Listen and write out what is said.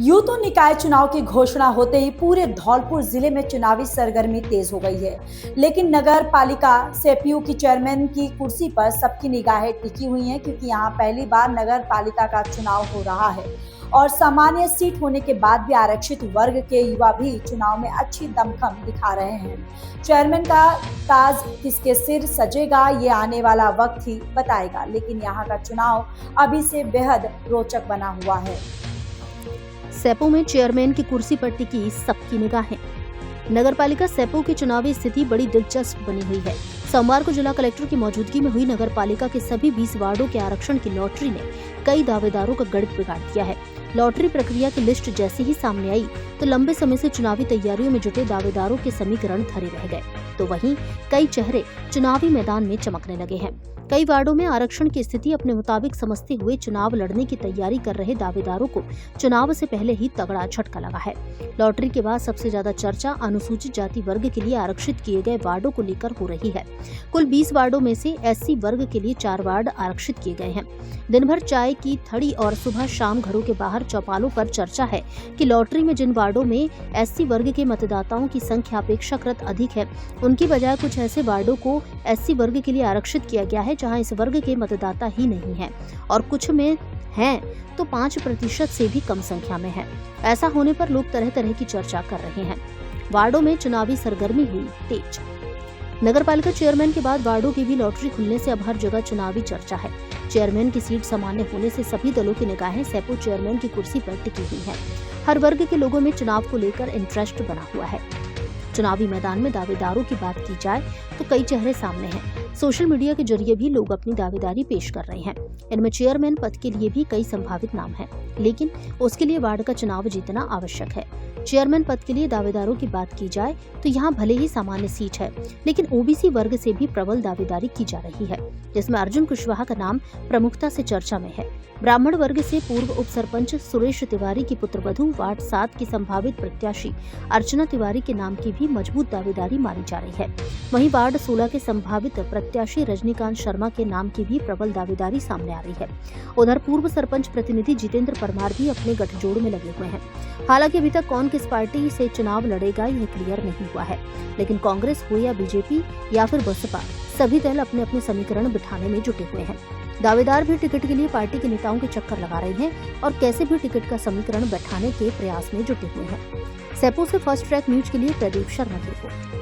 यूं तो निकाय चुनाव की घोषणा होते ही पूरे धौलपुर जिले में चुनावी सरगर्मी तेज हो गई है, लेकिन नगर पालिका सेपीयू की चेयरमैन की कुर्सी पर सबकी निगाहें टिकी हुई हैं, क्योंकि यहां पहली बार नगर पालिका का चुनाव हो रहा है और सामान्य सीट होने के बाद भी आरक्षित वर्ग के युवा भी चुनाव में अच्छी दमखम दिखा रहे हैं। चेयरमैन का ताज किसके सिर सजेगा, ये आने वाला वक्त ही बताएगा, लेकिन यहाँ का चुनाव अभी से बेहद रोचक बना हुआ है। सेपो में चेयरमैन की कुर्सी पर टिकी सबकी निगाहें। नगरपालिका सेपो की चुनावी स्थिति बड़ी दिलचस्प बनी हुई है। सोमवार को जिला कलेक्टर की मौजूदगी में हुई नगरपालिका के सभी 20 वार्डों के आरक्षण की लॉटरी ने कई दावेदारों का गणित बिगाड़ दिया है। लॉटरी प्रक्रिया की लिस्ट जैसे ही सामने आई तो लंबे समय से चुनावी तैयारियों में जुटे दावेदारों के समीकरण धरे रह गए, तो वहीं कई चेहरे चुनावी मैदान में चमकने लगे हैं। कई वार्डों में आरक्षण की स्थिति अपने मुताबिक समझते हुए चुनाव लड़ने की तैयारी कर रहे दावेदारों को चुनाव से पहले ही तगड़ा झटका लगा है। लॉटरी के बाद सबसे ज्यादा चर्चा अनुसूचित जाति वर्ग के लिए आरक्षित किए गए वार्डों को लेकर हो रही है। कुल 20 वार्डों में से एससी वर्ग के लिए 4 वार्ड आरक्षित किए गए हैं। दिन भर चाय की थड़ी और सुबह शाम घरों के बाहर चौपालों पर चर्चा है कि लॉटरी में जिन वार्डों में एससी वर्ग के मतदाताओं की संख्या अपेक्षाकृत अधिक है, उनकी बजाय कुछ ऐसे वार्डों को एससी वर्ग के लिए आरक्षित किया गया है जहां इस वर्ग के मतदाता ही नहीं हैं और कुछ में हैं तो 5% से भी कम संख्या में है। ऐसा होने पर लोग तरह तरह की चर्चा कर रहे हैं। वार्डों में चुनावी सरगर्मी हुई तेज। नगरपालिका चेयरमैन के बाद वार्डों की भी लॉटरी खुलने से अब हर जगह चुनावी चर्चा है। चेयरमैन की सीट सामान्य होने से सभी दलों की निगाहें सेपो चेयरमैन की कुर्सी पर टिकी हुई है। हर वर्ग के लोगों में चुनाव को लेकर इंटरेस्ट बना हुआ है। चुनावी मैदान में दावेदारों की बात की जाए तो कई चेहरे सामने हैं। सोशल मीडिया के जरिए भी लोग अपनी दावेदारी पेश कर रहे हैं। इनमें चेयरमैन पद के लिए भी कई संभावित नाम हैं, लेकिन उसके लिए वार्ड का चुनाव जीतना आवश्यक है। चेयरमैन पद के लिए दावेदारों की बात की जाए तो यहाँ भले ही सामान्य सीट है, लेकिन ओबीसी वर्ग से भी प्रबल दावेदारी की जा रही है, जिसमें अर्जुन कुशवाहा का नाम प्रमुखता से चर्चा में है। ब्राह्मण वर्ग से पूर्व उप सरपंच सुरेश तिवारी की पुत्रवधू वार्ड 7 की संभावित प्रत्याशी अर्चना तिवारी के नाम की भी मजबूत दावेदारी मानी जा रही है। वहीं वार्ड 16 के संभावित प्रत्याशी रजनीकांत शर्मा के नाम की भी प्रबल दावेदारी सामने आ रही है। उधर पूर्व सरपंच प्रतिनिधि जितेंद्र परमार भी अपने गठजोड़ में लगे हुए हैं। हालांकि अभी तक कौन किस पार्टी से चुनाव लड़ेगा यह क्लियर नहीं हुआ है, लेकिन कांग्रेस हो या बीजेपी या फिर बसपा, सभी दल अपने अपने समीकरण बिठाने में जुटे हुए हैं। दावेदार भी टिकट के लिए पार्टी के नेताओं के चक्कर लगा रहे हैं और कैसे भी टिकट का समीकरण बैठाने के प्रयास में जुटे हुए हैं। सेपो से फर्स्ट ट्रैक न्यूज के लिए प्रदीप शर्मा की रिपोर्ट।